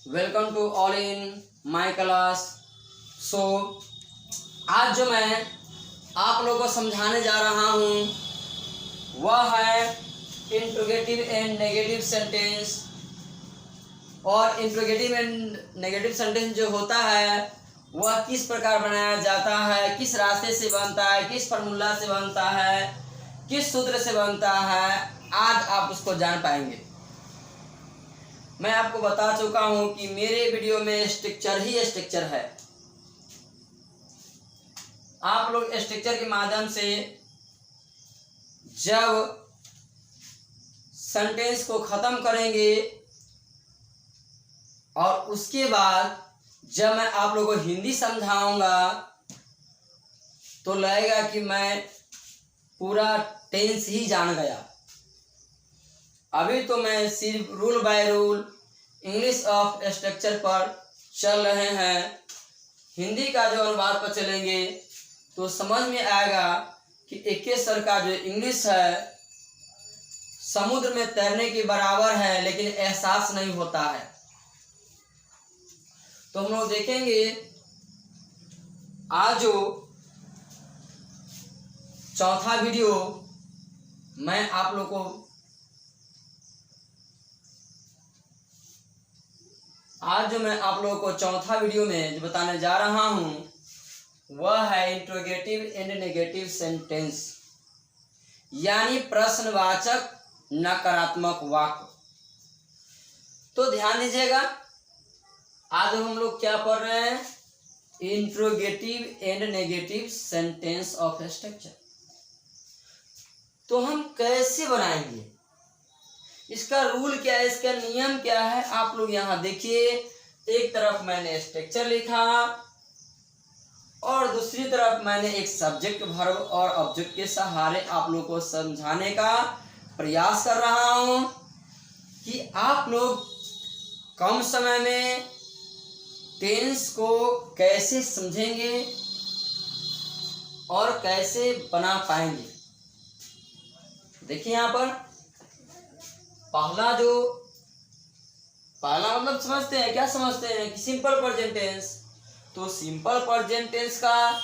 Welcome to all in my class. So आज जो मैं आप लोगों को समझाने जा रहा हूँ वह है इंट्रोगेटिव एंड नेगेटिव सेंटेंस। और इंट्रोगेटिव एंड नेगेटिव सेंटेंस जो होता है वह किस प्रकार बनाया जाता है, किस रास्ते से बनता है, किस फार्मूला से बनता है, किस सूत्र से बनता है, आज आप उसको जान पाएंगे। मैं आपको बता चुका हूं कि मेरे वीडियो में स्ट्रक्चर ही स्ट्रक्चर है। आप लोग स्ट्रक्चर के माध्यम से जब सेंटेंस को खत्म करेंगे और उसके बाद जब मैं आप लोगों को हिंदी समझाऊंगा तो लगेगा कि मैं पूरा टेंस ही जान गया। अभी तो मैं सिर्फ rule by rule English of structure पर चल रहे हैं। हिंदी का जो अनुवाद पर चलेंगे तो समझ में आएगा कि एक सर का जो इंग्लिश है समुद्र में तैरने के बराबर है, लेकिन एहसास नहीं होता है। तो हम लोग देखेंगे आज जो चौथा वीडियो मैं आप लोग को चौथा वीडियो में जो बताने जा रहा हूं वह है इंट्रोगेटिव एंड नेगेटिव सेंटेंस, यानी प्रश्नवाचक नकारात्मक वाक्य। तो ध्यान दीजिएगा, आज हम लोग क्या पढ़ रहे हैं, interrogative and negative sentence of structure. तो हम कैसे बनाएंगे, इसका रूल क्या है, इसका नियम क्या है, आप लोग यहाँ देखिए। एक तरफ मैंने स्ट्रक्चर लिखा और दूसरी तरफ मैंने एक सब्जेक्ट वर्ब और ऑब्जेक्ट के सहारे आप लोग को समझाने का प्रयास कर रहा हूं कि आप लोग कम समय में टेंस को कैसे समझेंगे और कैसे बना पाएंगे। देखिए यहाँ पर पहला मतलब समझते हैं, क्या समझते हैं कि सिंपल प्रेजेंट टेंस। तो सिंपल प्रेजेंट टेंस का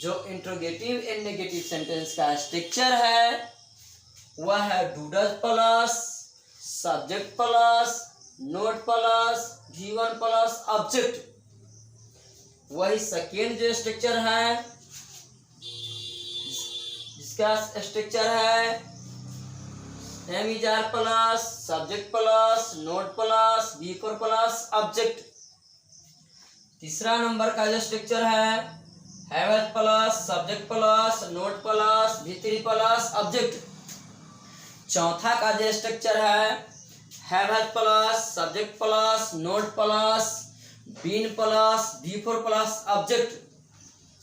जो इंट्रोगेटिव एंड नेगेटिव सेंटेंस का स्ट्रक्चर है वह है do does plus subject plus not plus given plus object. वही सेकेंड जो स्ट्रक्चर है जिसका स्ट्रक्चर है am plus subject plus not plus before plus object. तीसरा नंबर का जो स्ट्रक्चर है have plus subject plus not plus V3 plus object. चौथा का जो स्ट्रक्चर है have plus subject plus not plus been plus V4 plus object.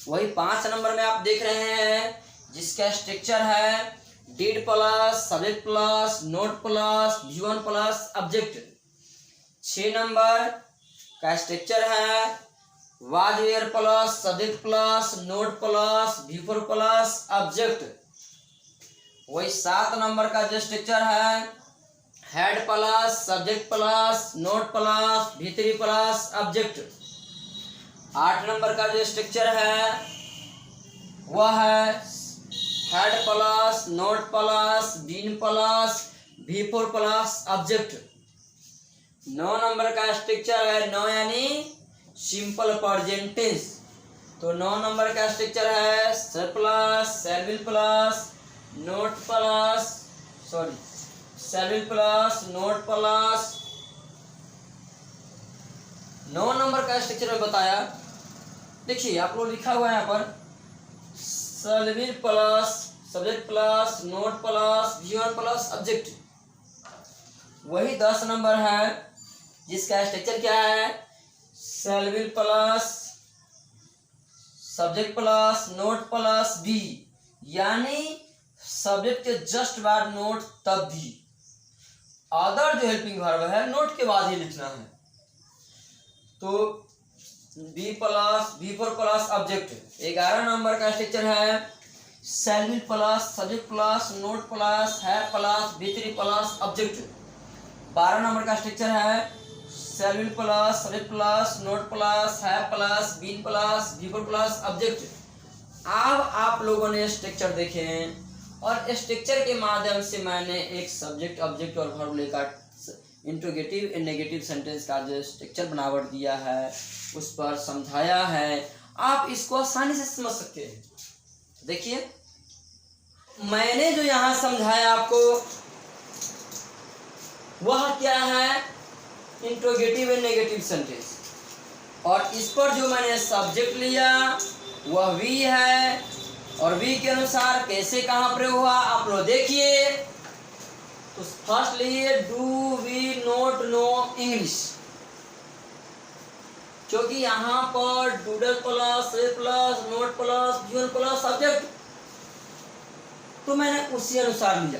वही 5 number में आप देख रहे हैं जिसका स्ट्रक्चर है did plus subject plus not plus V1 plus object. 6 number का स्ट्रक्चर है was were plus subject plus not plus V4 plus object. वही 7 नंबर का जो स्ट्रक्चर है had plus subject plus not plus V3 plus object. 8 number का जो structure है वह है had plus not plus been plus V4 plus object. 9 number का स्ट्रक्चर है नो यानी सिंपल प्रेजेंट टेंस। तो 9 नंबर का स्ट्रक्चर है sir plus swivel plus not plus swivel plus not plus. 9 number का स्ट्रक्चर में बताया, देखिए आप लोग लिखा हुआ है यहाँ पर swivel plus subject plus not plus V1 plus object. वही 10 नंबर है जिसका स्ट्रक्चर क्या है shall will plus subject plus not plus B, यानी सब्जेक्ट के जस्ट बाद नोट तब भी अदर जो हेल्पिंग वर्ब है नोट के बाद ही लिखना है। तो B plus V4 plus object. 11 number का स्ट्रक्चर है shall will plus subject plus not plus have plus V3 plus object. 12 number का स्ट्रक्चर है shall will plus subject plus not plus have plus been plus before plus object. अब आप लोगों ने structure देखे हैं और स्ट्रक्चर के माध्यम से मैंने एक सब्जेक्ट ऑब्जेक्ट और वर्ब लेकर इंट्रोगेटिव एंड नेगेटिव सेंटेंस का जो स्ट्रक्चर बनावट दिया है उस पर समझाया है। आप इसको आसानी से समझ सकते हैं। देखिए मैंने जो यहाँ समझाया आपको वह क्या है, इंट्रोगेटिव एंड नेगेटिव सेंटेंस, और इस पर जो मैंने सब्जेक्ट लिया वह वी है और वी के अनुसार कैसे कहाँ प्रयोग हुआ आप लोग देखिए। तो फर्स्ट लिए do we not know English, क्योंकि यहाँ पर डूडल plus plus not plus given plus subject, तो मैंने उसी अनुसार लिया।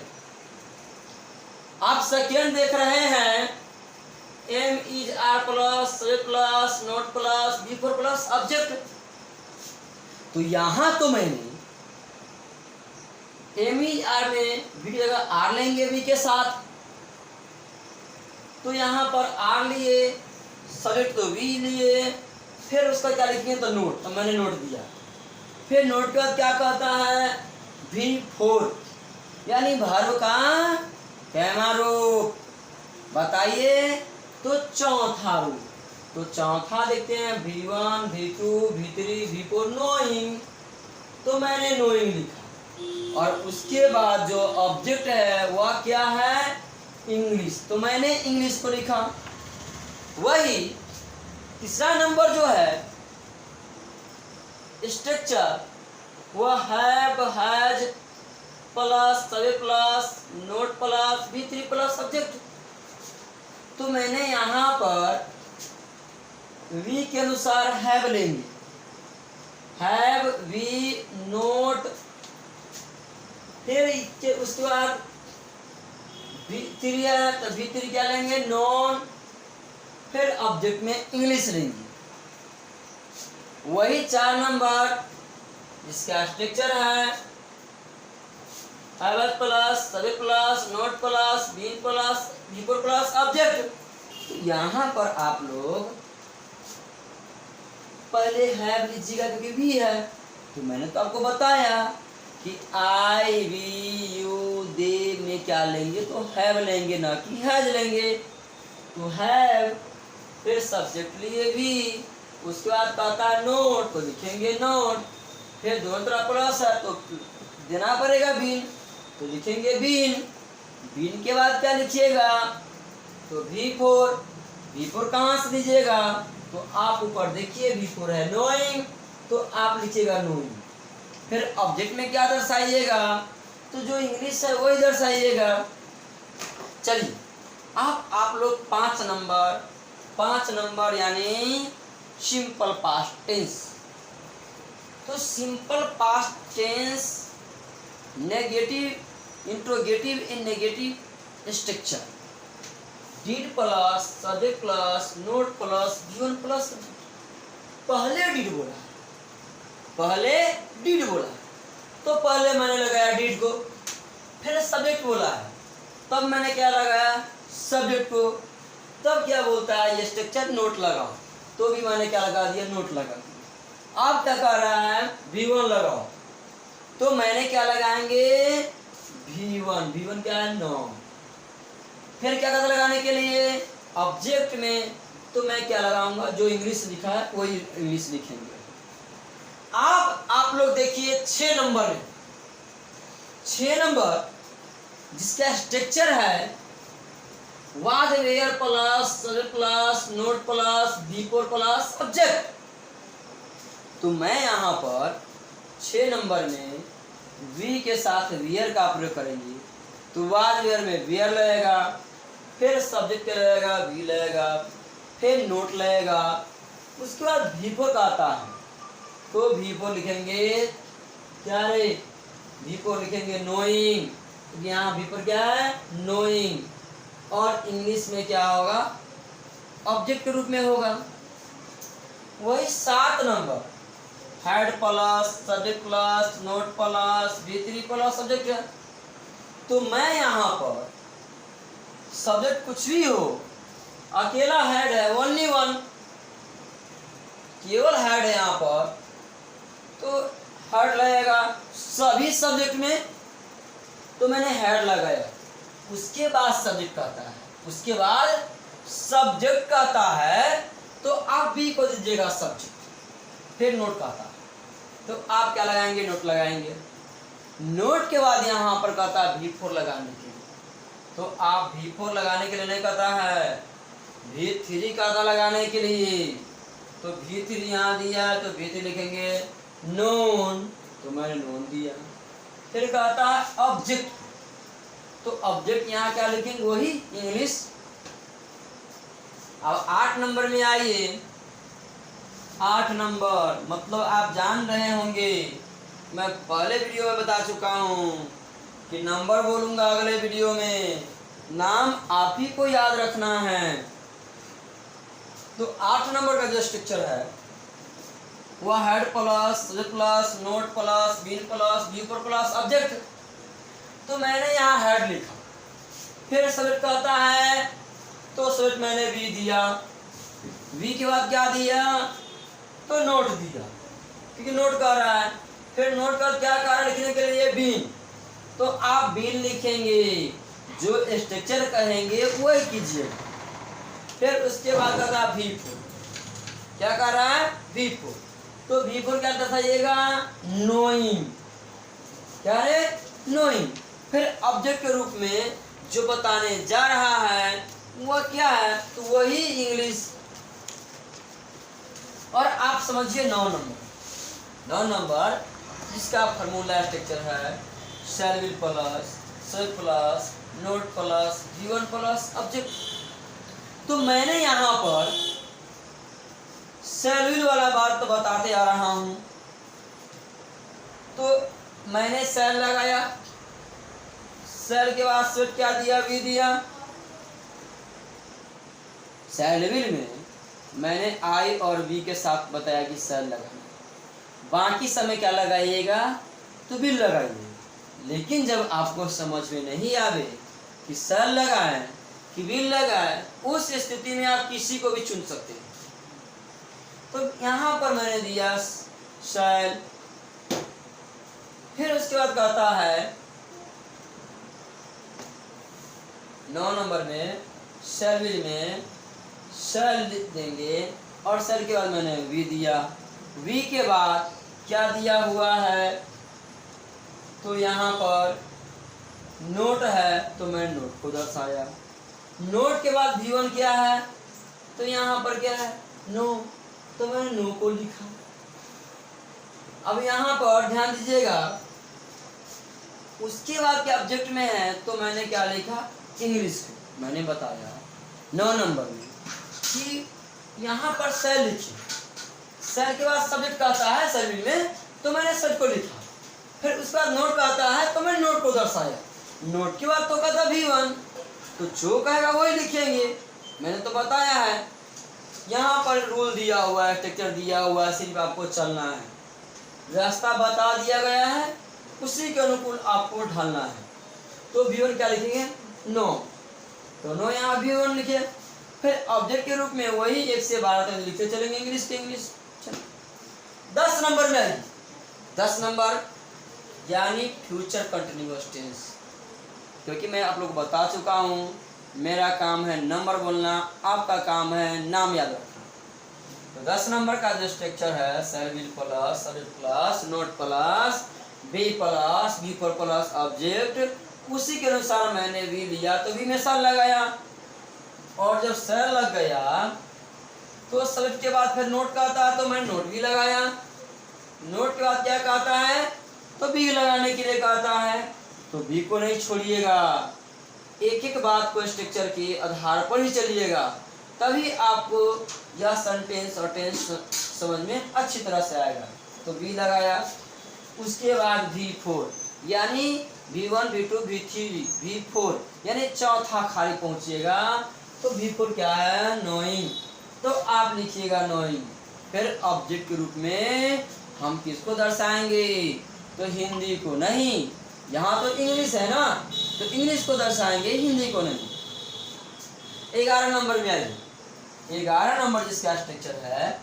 आप सेकेंड देख रहे हैं am is are plus plus not plus before plus object, तो यहां तो मैंने एम इज आर में वी की जगह आर लेंगे वी के साथ, तो यहां पर आर लिए सब्जेक्ट तो वी लिए, फिर उसका क्या लिखेंगे तो नोट, तो मैंने नोट दिया। फिर नोट के बाद क्या कहता है वी फोर, यानी वर्ब का कैमा रूप बताइए तो चौथा रूप। तो चौथा देखते हैं V1 V2 V3 V4 knowing, तो मैंने नोइंग लिखा और उसके बाद जो ऑब्जेक्ट है वह क्या है इंग्लिश, तो मैंने इंग्लिश को लिखा। वही तीसरा नंबर जो है स्ट्रक्चर वह have has plus subject plus not plus V3 plus subject, तो मैंने यहाँ पर वी के अनुसार हैव लेंगे, हैव वी नोट, फिर उसके बाद V3 है तो V3 क्या लेंगे नॉन, फिर ऑब्जेक्ट में इंग्लिश लेंगे। वही 4 नंबर जिसका स्ट्रक्चर है have plus subject plus not plus been plus before plus object. तो यहाँ पर आप लोग पहले हैव लीजिएगा क्योंकि भी है, तो मैंने तो आपको बताया कि आई वी यू दे में क्या लेंगे तो हैव लेंगे ना कि हैज लेंगे। तो हैव फिर सब्जेक्ट लिए भी, उसके बाद कहता है नोट तो लिखेंगे नोट, फिर दोनों तरफ प्लस है तो देना पड़ेगा बीन तो लिखेंगे बीन, बीन के बाद क्या लिखिएगा तो V4, V4 कहाँ से दीजिएगा तो आप ऊपर देखिए V4 है नोइंग, तो आप लिखिएगा नोइंग। फिर ऑब्जेक्ट में क्या दर्शाइएगा तो जो इंग्लिश है वही दर्शाइएगा। चलिए आप लोग 5 नंबर यानी सिंपल पास्ट टेंस। तो simple past tense negative interrogative and negative structure, did plus subject plus not plus given plus, पहले डिड बोला तो पहले मैंने लगाया डिड को, फिर सब्जेक्ट बोला है तब मैंने क्या लगाया सब्जेक्ट को, तब क्या बोलता है ये स्ट्रक्चर नोट लगाओ, तो भी मैंने क्या लगा दिया नोट लगा दिया। अब क्या कर रहा है V1 लगाओ, तो मैंने क्या लगाएंगे V1 क्या है नॉन। फिर क्या कहता लगाने के लिए ऑब्जेक्ट में, तो मैं क्या लगाऊंगा जो इंग्लिश लिखा है वही इंग्लिश लिखेंगे। अब आप लोग देखिए 6 नंबर जिसका स्ट्रक्चर है was were plus subject plus not plus before plus object, तो मैं यहाँ पर 6 नंबर में वी के साथ वियर का प्रयोग करेंगे, तो वाज वेयर में वियर लगेगा, फिर सब्जेक्ट लगेगा वी लगेगा, फिर नोट लगेगा, उसके बाद बिफोर का आता है तो बिफोर लिखेंगे क्या रे बिफोर लिखेंगे नोइंग, यहाँ बिफोर क्या है नोइंग, और इंग्लिश में क्या होगा ऑब्जेक्ट के रूप में होगा। वही 7 number had plus subject plus not plus V3 plus subject है, तो मैं यहाँ पर सब्जेक्ट कुछ भी हो अकेला हेड है, ओनली वन, केवल हेड है यहाँ पर, तो हेड लगेगा सभी सब्जेक्ट में, तो मैंने हेड लगाया। उसके बाद सब्जेक्ट कहता है, उसके बाद सब्जेक्ट कहता है, तो आप भी को दीजिएगा सब्जेक्ट, फिर नोट कहता है, तो आप क्या लगाएंगे, नोट लगाएंगे। नोट के बाद यहाँ पर कहता है V4 लगाने के लिए, तो आप V4 लगाने के लिए नहीं कहता है, V3 कहता लगाने के लिए, तो V3 यहाँ दिया है, तो V3 लिखेंगे नोन, तो मैंने नोन दिया। फिर कहता है ऑब्जेक्ट, तो ऑब्जेक्ट यहाँ क्या लिखेंगे, वही इंग्लिश। अब 8 नंबर में आइए। 8 नंबर मतलब आप जान रहे होंगे, मैं पहले वीडियो में बता चुका हूँ कि नंबर बोलूँगा अगले वीडियो में, नाम आप ही को याद रखना है। तो 8 नंबर का जो स्ट्रक्चर है वह had plus subject plus not plus been plus V4 plus object. तो मैंने यहाँ हेड लिखा, फिर सब्जेक्ट कहता है, तो सब्जेक्ट मैंने V दिया, V के बाद क्या दिया, तो नोट दिया, क्योंकि नोट कर रहा है। फिर नोट का क्या कारण लिखने के लिए बीन, तो आप बीन लिखेंगे, जो स्ट्रक्चर कहेंगे वही कीजिए। फिर उसके बाद कहता है V4, क्या कर रहा है, V4, तो V4 क्या दर्शाइएगा, नोइंग, क्या है, नोइंग। फिर ऑब्जेक्ट के रूप में जो बताने जा रहा है वह क्या है, तो वही इंग्लिश। और आप समझिए 9 नंबर जिसका फार्मूला स्ट्रक्चर है shall will plus subject plus not plus V1 plus object. तो मैंने यहाँ पर शैल विल वाला बात तो बताते आ रहा हूँ, तो मैंने शैल लगाया, शैल के बाद सब्जेक्ट क्या दिया, V दिया। शैल विल में मैंने I और V के साथ बताया कि शैल लगाना, बाकी समय क्या लगाइएगा, तो विल लगाइए। लेकिन जब आपको समझ में नहीं आवे कि शैल लगाए कि विल लगाए, उस स्थिति में आप किसी को भी चुन सकते हैं। तो यहाँ पर मैंने दिया शैल, फिर उसके बाद कहता है 9 नंबर में शैल विल में शैल देंगे, और शैल के बाद मैंने V दिया। V के बाद क्या दिया हुआ है, तो यहाँ पर नोट है, तो मैं नोट को दर्शाया। नोट के बाद V1 क्या है, तो यहाँ पर क्या है, नो, तो मैंने नो को लिखा। अब यहाँ पर ध्यान दीजिएगा, उसके बाद क्या ऑब्जेक्ट में है, तो मैंने क्या लिखा, इंग्लिश को। मैंने बताया 9 नंबर में कि यहाँ पर शैल लिखिए, शैल के बाद सब्जेक्ट कहता है शैल में, तो मैंने सब्जेक्ट को लिखा। फिर उसके बाद नोट कहता है, तो मैंने नोट को दर्शाया। नोट के बाद तो कहता V1, तो जो कहेगा वही लिखेंगे, मैंने तो बताया है। यहाँ पर रूल दिया हुआ है, स्ट्रक्चर दिया हुआ है, सिर्फ आपको चलना है, रास्ता बता दिया गया है, उसी के अनुकूल आपको ढलना है। तो V1 क्या लिखेंगे, नो, तो नो यहाँ V1 लिखे। फिर ऑब्जेक्ट के रूप में वही 1 से 12 तक लिखते चलेंगे, इंग्लिश के इंग्लिश। 10 नंबर में है, 10 नंबर यानी फ्यूचर कंटिन्यूअस टेंस, क्योंकि मैं आप लोग को बता चुका हूँ, मेरा काम है नंबर बोलना, आपका काम है नाम याद रखना। तो 10 नंबर का जो स्ट्रक्चर है shall will plus subject plus not plus V plus V4 plus object, उसी के अनुसार मैंने V लिया, तो V में शैल लगाया। और जब शैल लग गया तो सब्जेक्ट के बाद फिर नोट कहता है, तो मैंने नोट भी लगाया। नोट के बाद क्या कहता है, तो B लगाने के लिए कहता है, तो B को नहीं छोड़िएगा, एक एक बात को स्ट्रक्चर के आधार पर ही चलिएगा, तभी आपको यह सेंटेंस और टेंस समझ में अच्छी तरह से आएगा। तो B लगाया, उसके बाद V4 यानी V1 V2 V3 V4 यानी चौथा खाली पहुंचिएगा, तो V4 क्या है, नोइंग, तो आप लिखिएगा नोइंग। फिर ऑब्जेक्ट के रूप में हम किसको दर्शाएंगे, तो हिंदी को नहीं, यहाँ तो इंग्लिश है ना, तो इंग्लिश को दर्शाएंगे, हिंदी को नहीं। 11 नंबर में आइए, 11 नंबर जिसका स्ट्रक्चर है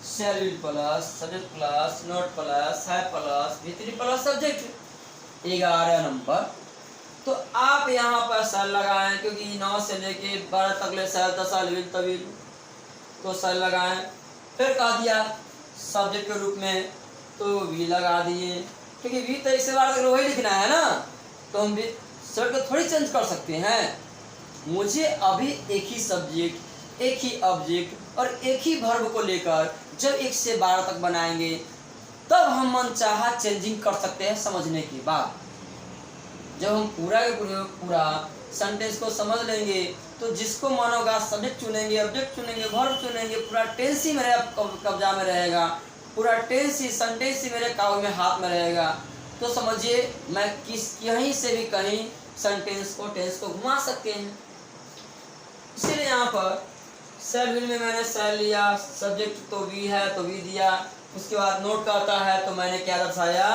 shall will plus subject plus not plus have plus V3 plus subject 11 number. तो आप यहाँ पर शैल लगाएं क्योंकि 9 से लेके 12 तक ले शैल था, शैल विल तविल, तो शैल लगाएं। फिर कह दिया सब्जेक्ट के रूप में तो वी लगा दिए क्योंकि वी तो इससे बार तक वही लिखना है ना, तो हम भी शब्द को थोड़ी चेंज कर सकते हैं। मुझे अभी एक ही सब्जेक्ट एक ही ऑब्जेक्ट और एक ही वर्ब को लेकर जब 1 से 12 तक बनाएंगे तब हम मनचाहा चेंजिंग कर सकते हैं। समझने के बाद जब हम पूरा सेंटेंस को समझ लेंगे तो जिसको मन होगा सब्जेक्ट चुनेंगे, ऑब्जेक्ट चुनेंगे, वर्ब चुनेंगे, पूरा टेंस ही मेरे कब्जा में रहेगा, पूरा टेंस ही सेंटेंस ही मेरे काबू में हाथ में रहेगा। तो समझिए मैं कहीं से भी कहीं सेंटेंस को टेंस को घुमा सकते हैं। इसीलिए यहाँ पर शैल विल में मैंने शैल लिया, सब्जेक्ट तो वी है तो वी दिया, उसके बाद नोट कहता है तो मैंने क्या दर्शाया,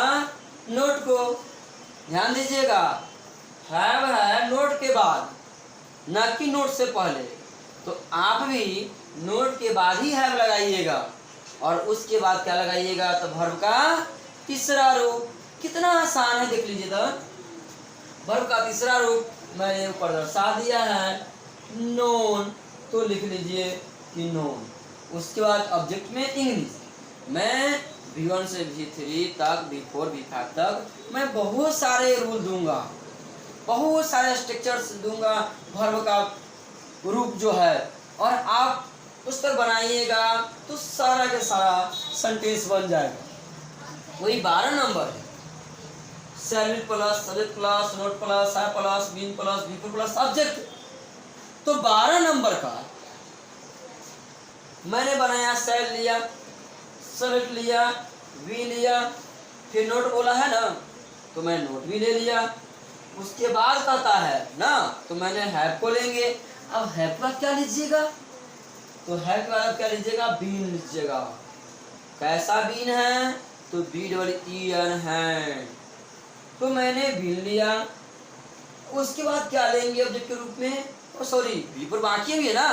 नोट को। ध्यान दीजिएगा हैव है नोट के बाद, न कि नोट से पहले। तो आप भी नोट के बाद ही हैव लगाइएगा और उसके बाद क्या लगाइएगा, तो वर्ब का तीसरा रूप। कितना आसान है देख लीजिए। तो वर्ब का तीसरा रूप मैंने ऊपर दर्शा दिया है, नोन, तो लिख लीजिए कि नोन। उसके बाद ऑब्जेक्ट में इंग्लिश, मैं V1 से V3 तक V4 V5 तक मैं बहुत सारे रूल दूंगा, बहुत सारे स्ट्रक्चर्स दूंगा वर्ब का रूप जो है, और आप उस पर बनाइएगा तो सारा के सारा सेंटेंस बन जाएगा। वही 12 नंबर है, shall will plus subject plus not plus have plus been plus V4 plus subject. तो 12 नंबर का मैंने बनाया, शैल लिया, सब्जेक्ट लिया, वी लिया, फिर नोट बोला है ना तो मैं नोट भी ले लिया। उसके बाद कहता है ना तो मैंने हैव को लेंगे। अब हैव का क्या लीजिएगा, तो हैव के बाद क्या लीजिएगा, बीन लीजिएगा। कैसा बीन है, तो BEEN है, तो मैंने बीन लिया। उसके बाद क्या लेंगे ऑब्जेक्ट के रूप में, सॉरी V4 बाकी भी है ना,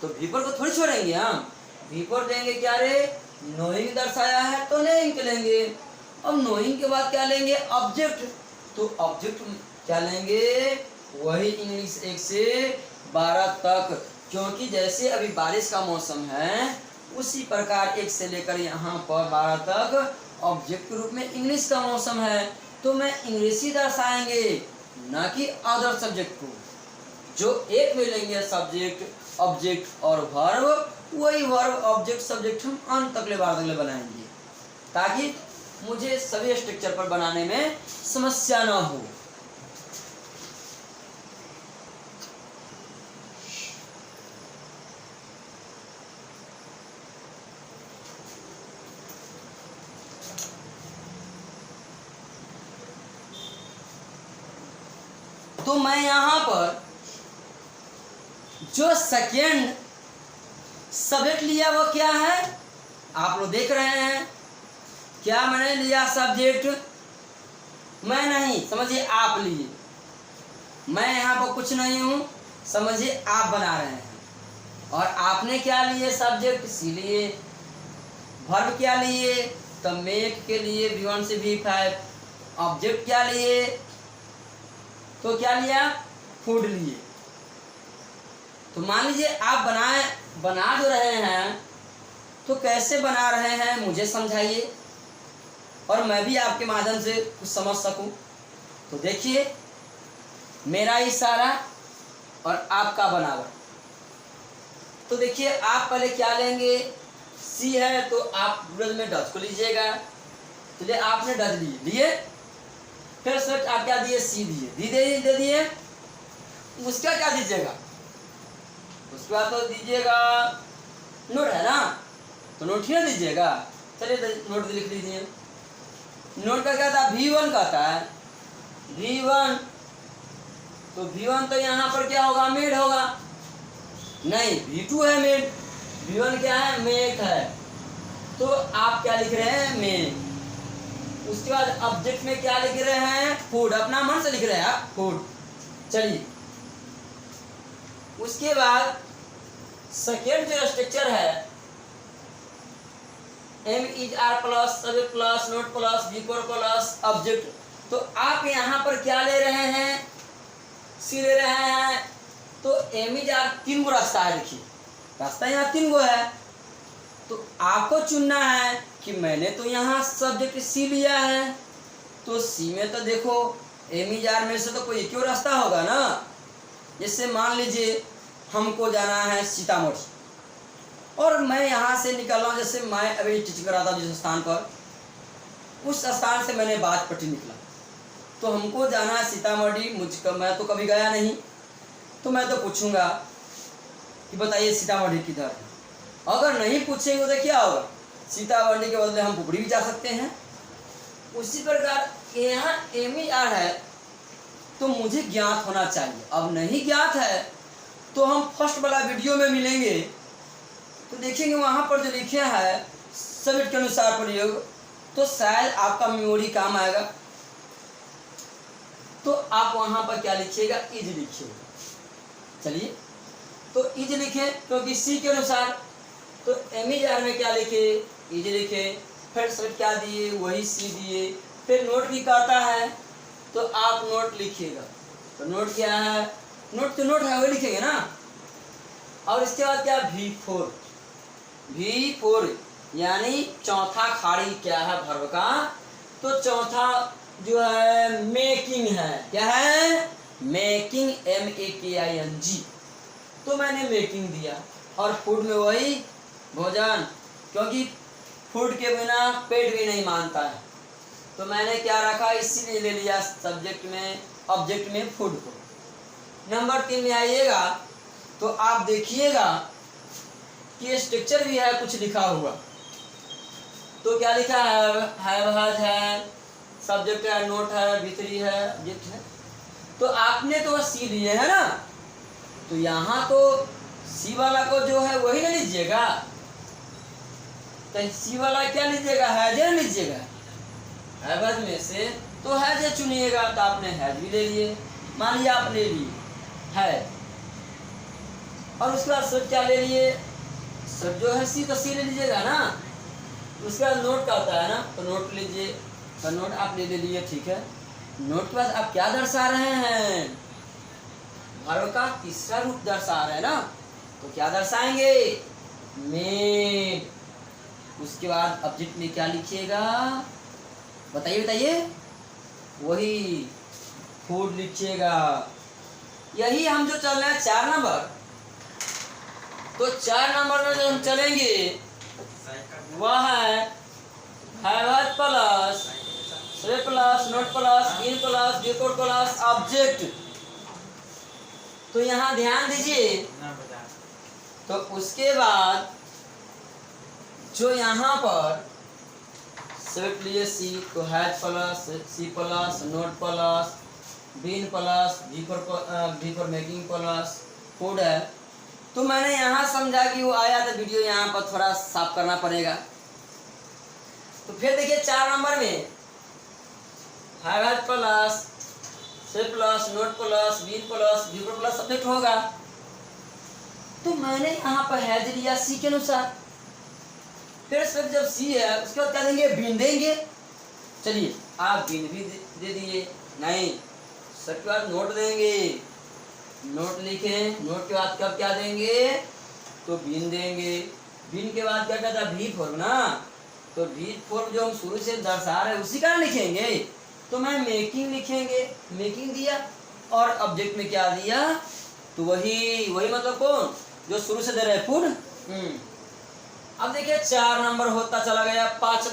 तो V4 को थोड़ी छोड़ेंगे हम, V4 देंगे क्या रे, नोइंग दर्शाया है तो नोइंग लेंगे। अब नोइंग के बाद क्या लेंगे, ऑब्जेक्ट, तो ऑब्जेक्ट क्या लेंगे, वही इंग्लिश 1 से 12 तक, क्योंकि जैसे अभी बारिश का मौसम है उसी प्रकार 1 से लेकर यहाँ पर 12 तक ऑब्जेक्ट के रूप में इंग्लिश का मौसम है, तो मैं इंग्लिश ही दर्शाएंगे ना कि अदर सब्जेक्ट को। जो एक में लेंगे सब्जेक्ट ऑब्जेक्ट और वर्ब, वही वर्ब ऑब्जेक्ट सब्जेक्ट हम अंत तक ले बनाएंगे ताकि मुझे सभी स्ट्रक्चर पर बनाने में समस्या ना हो। तो मैं यहाँ पर जो सेकेंड सब्जेक्ट लिया वो क्या है, आप लोग देख रहे हैं। क्या मैंने लिया सब्जेक्ट, मैं नहीं, समझिए आप लिए, मैं यहाँ पर कुछ नहीं हूँ, समझिए आप बना रहे हैं। और आपने क्या लिए, सब्जेक्ट सी लिए, वर्ब क्या लिए, तो मेक के लिए V1 से V5, ऑब्जेक्ट क्या लिए, तो क्या लिया, फूड लिए। तो मान लीजिए आप बना जो रहे हैं तो कैसे बना रहे हैं मुझे समझाइए और मैं भी आपके माध्यम से कुछ समझ सकूं। तो देखिए मेरा इशारा और आपका बराबर। तो देखिए आप पहले क्या लेंगे, सी है तो आप ब्रज में डच को लीजिएगा, चलिए आपने डच लिए, फिर सर आप क्या दिए, सी दिए, दे दिए। उसका क्या दीजिएगा, उसके बाद तो दीजिएगा नोट है ना, तो नोट ही ना दीजिएगा, चलिए नोट लिख लीजिए। नोट का क्या था, V1 कहता है, V1, तो V1 तो यहाँ पर क्या होगा, मेड होगा, नहीं V2 है मेड, V1 क्या है, मेक है, तो आप क्या लिख रहे हैं, मेक। उसके बाद ऑब्जेक्ट में क्या लिख रहे हैं, फूड, अपना मन से लिख रहे हैं आप, फूड। चलिए उसके बाद सेकेंड जो स्ट्रक्चर है am is are plus subject plus not plus before plus object. तो आप यहाँ पर क्या ले रहे हैं, सी ले रहे हैं। तो एम इज आर 3 गो रास्ता है, देखिए रास्ता यहाँ 3 गो है। तो आपको चुनना है कि मैंने तो यहाँ सब्जेक्ट सी लिया है, तो सी में तो देखो एम इज आर में से तो कोई एक ही रास्ता होगा ना। जैसे मान लीजिए हमको जाना है सीतामढ़ी और मैं यहाँ से निकल रहा हूँ, जैसे मैं अभी टीचिंग कर रहा था जिस स्थान पर, उस स्थान से मैंने बाजपट्टी निकला, तो हमको जाना है सीतामढ़ी। मैं तो कभी गया नहीं, तो मैं तो पूछूंगा कि बताइए सीतामढ़ी किधर है। अगर नहीं पूछेंगे तो क्या होगा, सीतामढ़ी के बदले हम पुपड़ी भी जा सकते हैं। उसी प्रकार यहाँ एम ई आर है तो मुझे ज्ञात होना चाहिए। अब नहीं ज्ञात है तो हम फर्स्ट वाला वीडियो में मिलेंगे तो देखेंगे वहाँ पर जो लिखे है सब्जेक्ट के अनुसार प्रयोग, तो शायद आपका मेमोरी काम आएगा। तो आप वहाँ पर क्या लिखिएगा, इज लिखिएगा। चलिए तो इज लिखे क्योंकि सी के अनुसार, तो एम इज आर में क्या लिखे, इज लिखे। फिर सब्जेक्ट क्या दिए, वही सी दिए। फिर नोट भी कहता है तो आप नोट लिखिएगा। तो नोट क्या है, नोट तो नोट है वही लिखेंगे ना। और इसके बाद क्या, V4, V4 यानी चौथा खाड़ी क्या है वर्ब का, तो चौथा जो है मेकिंग है। क्या है, मेकिंग, MAKING। तो मैंने मेकिंग दिया। और फूड में वही भोजन, क्योंकि फूड के बिना पेट भी नहीं मानता है। तो मैंने क्या रखा, इसीलिए ले लिया सब्जेक्ट में, ऑब्जेक्ट में फूड को। नंबर 3 में आइएगा तो आप देखिएगा कि स्ट्रक्चर भी है कुछ लिखा हुआ। तो क्या लिखा है, सब्जेक्ट है, नोट है, V3 है, ऑब्जेक्ट है। तो आपने तो सी लिए है ना, तो यहाँ तो सी वाला को जो है वही ना लीजिएगा। तो सी वाला क्या लीजिएगा, हैज लीजिएगा। हैज में से तो हैज चुनिएगा, तो आपने हैज भी ले लिए। मान लिया आप ले लिए है, और उसके बाद सब क्या ले लिए, सब जो है सी तो सी ले लीजिएगा ना। उसके बाद नोट का होता है ना, तो नोट लीजिए। तो नोट आप ले लिए, ठीक है। नोट के बाद आप क्या दर्शा रहे हैं, वर्ब का तीसरा रूप दर्शा रहे हैं ना, तो क्या दर्शाएंगे, मेड। उसके बाद ऑब्जेक्ट में क्या लिखिएगा, बताइए, वही फूड लिखिएगा। यही हम जो चल रहे हैं 4 नंबर, तो 4 नंबर में जो हम चलेंगे वह है हैव प्लस से plus not plus in plus before plus object. तो यहाँ ध्यान दीजिए। तो उसके बाद जो यहाँ पर सेट लिए सी, तो has plus C plus not plus been plus before making plus food है। तो मैंने यहाँ समझा कि वो आया तो वीडियो यहाँ पर थोड़ा साफ करना पड़ेगा। तो फिर देखिए 4 नंबर में हैव प्लस से plus not plus been plus before plus subject होगा। तो मैंने यहाँ पर हैज लिया सी के अनुसार। फिर सब जब सी है उसके बाद क्या देंगे, बीन देंगे। चलिए आप बीन भी दे दिए, नहीं सबके बाद नोट देंगे। नोट लिखे, नोट के बाद कब क्या देंगे, तो बीन देंगे। बीन के बाद क्या कहता है, V4 ना। तो V4 जो हम शुरू से दर्शा रहे हैं उसी का लिखेंगे। तो मैं मेकिंग लिखेंगे, मेकिंग दिया। और ऑब्जेक्ट में क्या दिया, तो वही मतलब कौन, जो शुरू से दे रहे फूड। अब देखिए 4 नंबर होता चला गया। 5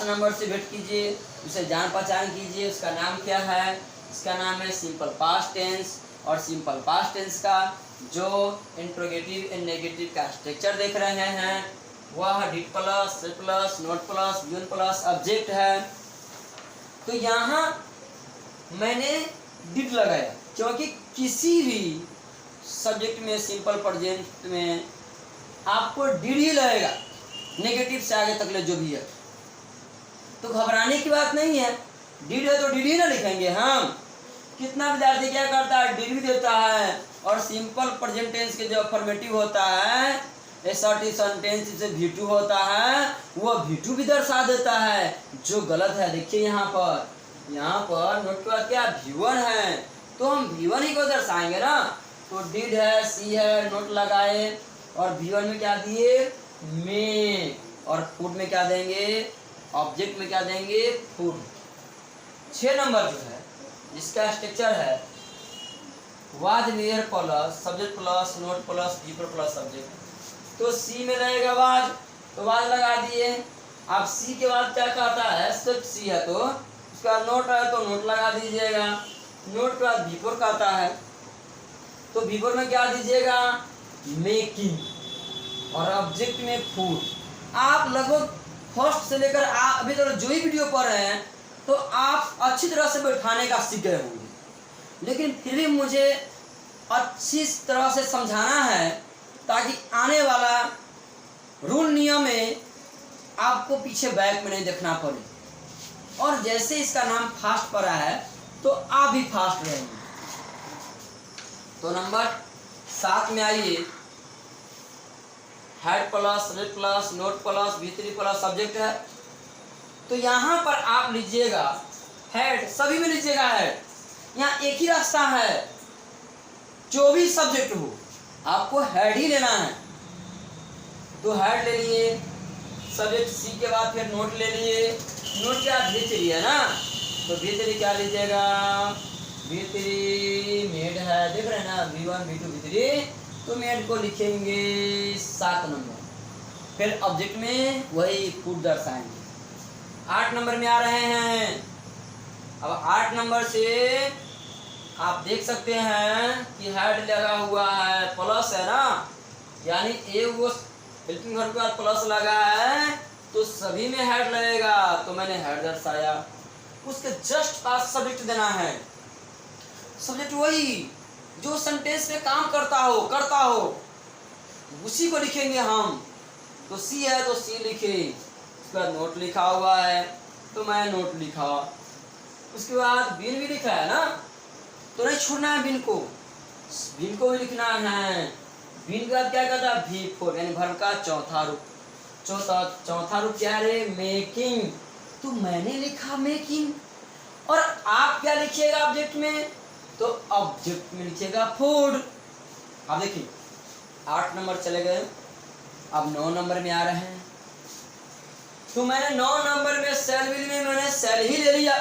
नंबर से भेंट कीजिए, उसे जान पहचान कीजिए। उसका नाम क्या है, इसका नाम है सिंपल पास्ट टेंस। और सिंपल पास्ट टेंस का जो इंट्रोगेटिव एंड नेगेटिव का स्ट्रक्चर देख रहे हैं वह डिड प्लस से प्लस नोट प्लस यून प्लस ऑब्जेक्ट है। तो यहाँ मैंने डिड लगाया क्योंकि किसी भी सब्जेक्ट में सिंपल प्रेजेंट में आपको डिड ही लगेगा, नेगेटिव से आगे तक ले जो भी है। तो घबराने की बात नहीं है, डिड है तो डिड ही ना लिखेंगे हम। कितना विद्यार्थी क्या करता है, डिग्री देता है, और सिंपल प्रेजेंट टेंस के जो अफर्मेटिव होता है, असर्टिव सेंटेंस से V2 होता है, वो V2 भी दर्शा देता है, जो गलत है। देखिए यहाँ पर नोट के बाद क्या V1 है, तो हम V1 ही को दर्शाएंगे ना। तो डिड है, सी है, नोट लगाए, और V1 में क्या दिए, में, और फूड में क्या देंगे, ऑब्जेक्ट में क्या देंगे, फूड। 6 नंबर जो है जिसका स्ट्रक्चर है was were plus subject plus not plus वीपर प्लस सब्जेक्ट। तो सी में लगेगा वाज, तो वाज लगा दिए। अब सी के बाद क्या कहता है, सिर्फ सी है तो उसका नोट है तो नोट लगा दीजिएगा। नोट के बाद वीपर कहता है तो वीपर में क्या दीजिएगा, मेकिंग, और ऑब्जेक्ट में फूड। आप लगभग फर्स्ट से लेकर अभी तक जो ही वीडियो पढ़ रहे हैं तो आप अच्छी तरह से बैठाने का सीख गए होंगे, लेकिन फिर भी मुझे अच्छी तरह से समझाना है ताकि आने वाला रूल नियम में आपको पीछे बैक में नहीं देखना पड़े। और जैसे इसका नाम फास्ट पड़ा है तो आप भी फास्ट रहेंगे। तो नंबर 7 में आइए, head plus red plus not plus V3 plus subject है। तो यहाँ पर आप लीजिएगा हेड, सभी में लीजिएगा हेड। यहाँ एक ही रास्ता है, जो भी सब्जेक्ट हो आपको हेड ही लेना है। तो हेड ले लिए, सब्जेक्ट सी के बाद फिर नोट ले लिए। नोट क्या V3 है ना, तो V3 क्या लीजिएगा, V3 मेड है, देख रहे हैं ना, V1 V2 V3, तो मेड को लिखेंगे 7 नंबर। फिर ऑब्जेक्ट में वही फूड दर्शाएंगे। 8 नंबर में आ रहे हैं। अब 8 नंबर से आप देख सकते हैं कि हेड लगा हुआ है, प्लस है ना, यानी एक वो हेल्पिंग वर्ब के बाद प्लस लगा है तो सभी में हेड लगेगा, तो मैंने हेड दर्शाया। उसके जस्ट पास सब्जेक्ट देना है। सब्जेक्ट वही जो सेंटेंस में काम करता हो उसी को लिखेंगे हम। तो सी है तो सी लिखे, उसके बाद नोट लिखा हुआ है तो मैं नोट लिखा। उसके बाद बिन भी लिखा है ना, तो नहीं छोड़ना है बिन को भी लिखना है। बिन के बाद क्या कहता है, V4 यानी वर्ब का चौथा रूप। चौथा रूप क्या है, मेकिंग। तो मैंने लिखा मेकिंग, और आप क्या लिखिएगा ऑब्जेक्ट में, तो ऑब्जेक्ट में लिखिएगा फूड। अब देखिए 8 नंबर चले गए, अब 9 नंबर में आ रहे हैं। तो मैंने 9 नंबर में सेल बिल में मैंने सेल ही ले लिया।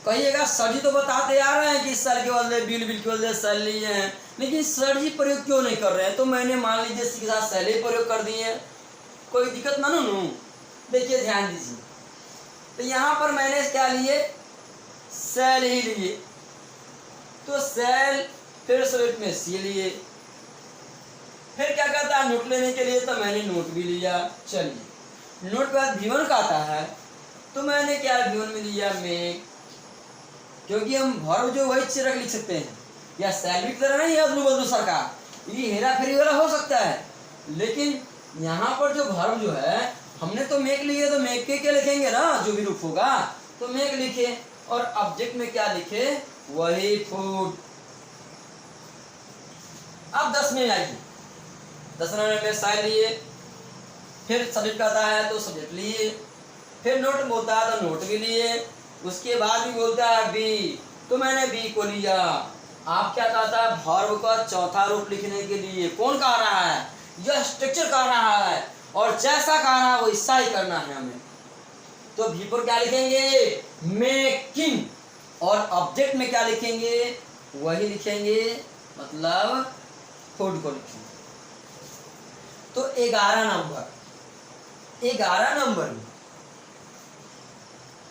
कहिएगा सर जी तो बताते आ रहे हैं कि सेल के बदले बिल के बदले सेल लिए हैं, लेकिन सर जी प्रयोग क्यों नहीं कर रहे हैं। तो मैंने मान लीजिए सी के साथ सेल ही प्रयोग कर दिए, कोई दिक्कत मानो नू। देखिए ध्यान दीजिए, तो यहाँ पर मैंने क्या लिए, सेल ही लिए। तो सेल फिर सब्जेक्ट में सी लिए। फिर क्या कहता है, नोट लेने के लिए, तो मैंने नोट भी लिया। चलिए नोट के बाद V1 का आता है, तो मैंने क्या V1 में लिया मेक, क्योंकि हम वर्ब जो वही चीज लिख सकते हैं, या सैलरी की तरह नहीं है अदलू बदलू सरकार, ये हेरा फेरी वाला हो सकता है। लेकिन यहाँ पर जो वर्ब जो है हमने तो मेक लिए, तो मेक के क्या लिखेंगे ना, जो भी रूप होगा तो मेक लिखे, और ऑब्जेक्ट में क्या लिखे, वही फूड। अब 10 में आइए, 10 नंबर में साइड लिए, फिर सब्जेक्ट आता है तो सब्जेक्ट लिए, फिर नोट बोलता है तो नोट भी लिए, उसके बाद भी बोलता है बी, तो मैंने बी को लिया। आप क्या कहता है, वर्ब का चौथा रूप लिखने के लिए कौन कह रहा है, यह स्ट्रक्चर कह रहा है, और जैसा कह रहा है वैसा ही करना है हमें। तो भी पर क्या लिखेंगे, मेकिंग, और ऑब्जेक्ट में क्या लिखेंगे, वही लिखेंगे, मतलब फूड को लिखेंगे। तो 11 नंबर में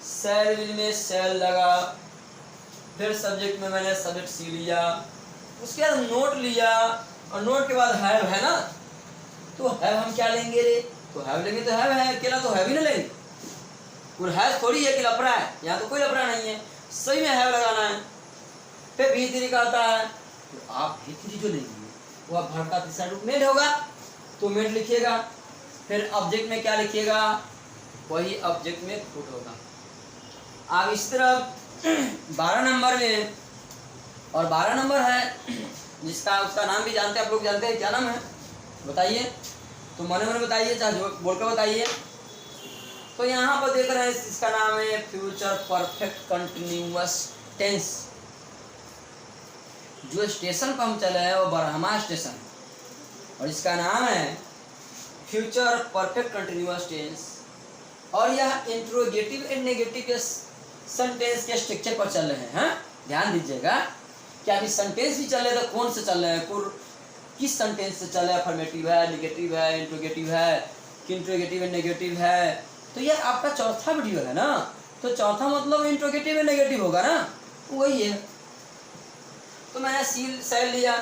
सेल में सेल लगा, फिर सब्जेक्ट में मैंने सब्जेक्ट सी लिया, उसके बाद नोट लिया, और नोट के बाद हैव है ना, तो हैव हम क्या लेंगे रे, तो हैव लेंगे, तो हैव है अकेला, तो हैव ही ना लेंगे, और हैव थोड़ी है कि लफड़ा है, यहाँ तो कोई लफड़ा नहीं है, सही में हैव लगाना है। फिर V3 का आता है, तो आप V3 जो लेंगे वो आप वर्ब का तीसरा रूप मेड होगा, तो मेड लिखिएगा। फिर ऑब्जेक्ट में क्या लिखिएगा, वही ऑब्जेक्ट में फूड होगा। अब इस तरफ 12 नंबर में, और 12 नंबर है जिसका उसका नाम भी जानते हैं, आप लोग जानते हैं क्या नाम है बताइए, तो मने मने बताइए, चाहे बोल कर बताइए। तो यहाँ पर देख रहे हैं इसका नाम है फ्यूचर परफेक्ट कंटिन्यूअस टेंस। जो स्टेशन पर हम चले हैं वो बरहमा स्टेशन, और इसका नाम है फ्यूचर परफेक्ट कंटिन्यूअस टेंस। और यह इंट्रोगेटिव एंड नेगेटिव सेंटेंस के स्ट्रक्चर पर चल रहे हैं। ध्यान दीजिएगा कि अभी सेंटेंस भी चल रहे हैं, तो कौन से चल रहे हैं, किस सेंटेंस से चल रहा है, अफर्मेटिव है, नेगेटिव है, इंट्रोगेटिव है, कि इंट्रोगेटिव एंड नेगेटिव है। तो यह आपका चौथा वीडियो है ना, तो चौथा मतलब इंट्रोगेटिव एंड नेगेटिव होगा ना, वही है। तो मैंने सेल लिया,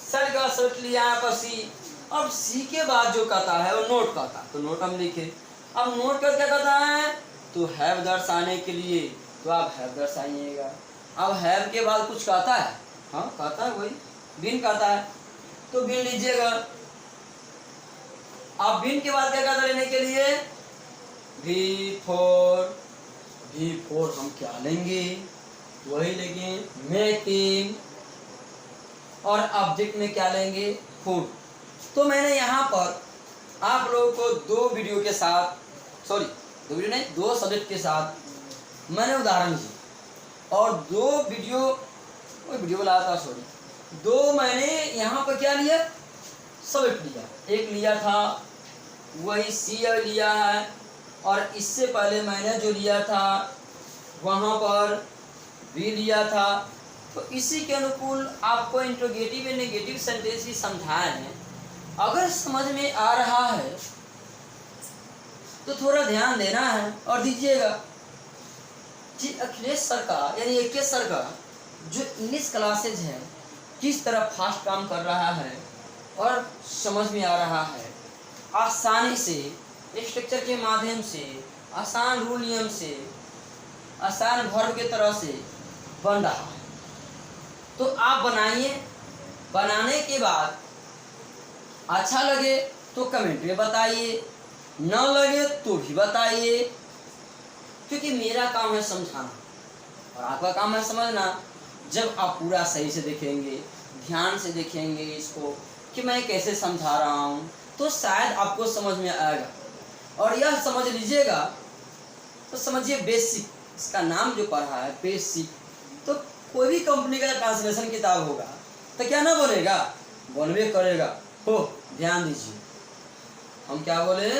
सेल का सेट लिया यहाँ पर सी। अब सी के बाद जो कहता है वो नोट कहता है, तो नोट हम लिखे। अब नोट कर क्या कहता है, तो हैव दर्शाने के लिए तो आप हैव दर्शाइएगा। अब हैव के बाद कुछ कहता है, हाँ कहता है वही बिन कहता है, तो बिन लीजिएगा। अब बिन के बाद क्या कहता है लेने के लिए, भी फोर हम क्या लेंगे, वही लेंगे मेकिंग, और ऑब्जेक्ट में क्या लेंगे, फूड। तो मैंने यहाँ पर आप लोगों को दो वीडियो के साथ, सॉरी दो वीडियो नहीं, दो सब्जेक्ट के साथ मैंने उदाहरण दिए, और दो वीडियो बनाया था, सॉरी दो मैंने यहाँ पर क्या लिया, सब्जेक्ट लिया। एक लिया था वही सी लिया है, और इससे पहले मैंने जो लिया था वहाँ पर भी लिया था। तो इसी के अनुकूल आपको इंट्रोगेटिव एंड नेगेटिव सेंटेंस भी समझाए हैं। अगर समझ में आ रहा है तो थोड़ा ध्यान देना है और दीजिएगा। जी अखिलेश सर का यानी AK सर का जो इंग्लिश क्लासेज है किस तरह फास्ट काम कर रहा है और समझ में आ रहा है, आसानी से स्ट्रक्चर के माध्यम से, आसान रूल नियम से, आसान वर्ब के तरह से बन रहा है। तो आप बनाइए, बनाने के बाद अच्छा लगे तो कमेंट में बताइए, न लगे तो भी बताइए, क्योंकि मेरा काम है समझाना और आपका काम है समझना। जब आप पूरा सही से देखेंगे, ध्यान से देखेंगे इसको कि मैं कैसे समझा रहा हूँ, तो शायद आपको समझ में आएगा। और यह समझ लीजिएगा तो समझिए बेसिक, इसका नाम जो पढ़ा है बेसिक, तो कोई भी कंपनी का ट्रांसलेशन किताब होगा तो क्या ना बोलेगा, बोलवे करेगा। हो ध्यान दीजिए, हम क्या बोले,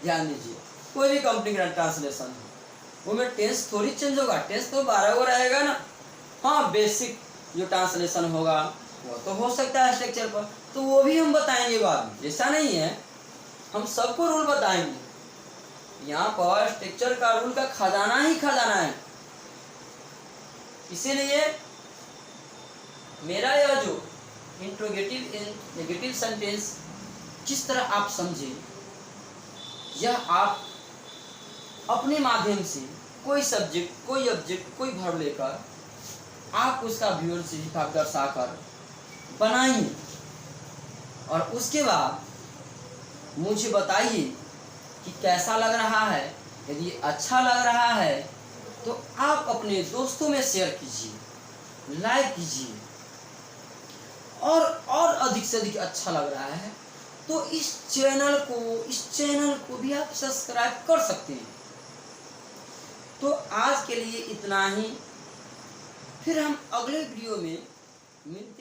ध्यान दीजिए। कोई भी कंपनी का ट्रांसलेशन है वो में टेंस थोड़ी चेंज होगा, टेंस तो 12 को रहेगा ना। हाँ बेसिक जो ट्रांसलेशन होगा वो तो हो सकता है स्ट्रक्चर पर, तो वो भी हम बताएंगे बाद में, ऐसा नहीं है हम सबको रूल बताएंगे। यहाँ पर स्ट्रक्चर का रूल का खजाना ही खजाना है। इसीलिए मेरा यह जो इंट्रोगेटिव एंड नेगेटिव सेंटेंस किस तरह आप समझे, यह आप अपने माध्यम से कोई सब्जेक्ट, कोई ऑब्जेक्ट, कोई वर्ब लेकर आप उसका व्यूअर से भाग दर्शाकर बनाइए, और उसके बाद मुझे बताइए कि कैसा लग रहा है। यदि अच्छा लग रहा है तो आप अपने दोस्तों में शेयर कीजिए, लाइक कीजिए, और अधिक से अधिक अच्छा लग रहा है तो इस चैनल को भी आप सब्सक्राइब कर सकते हैं। तो आज के लिए इतना ही, फिर हम अगले वीडियो में मिलते हैं।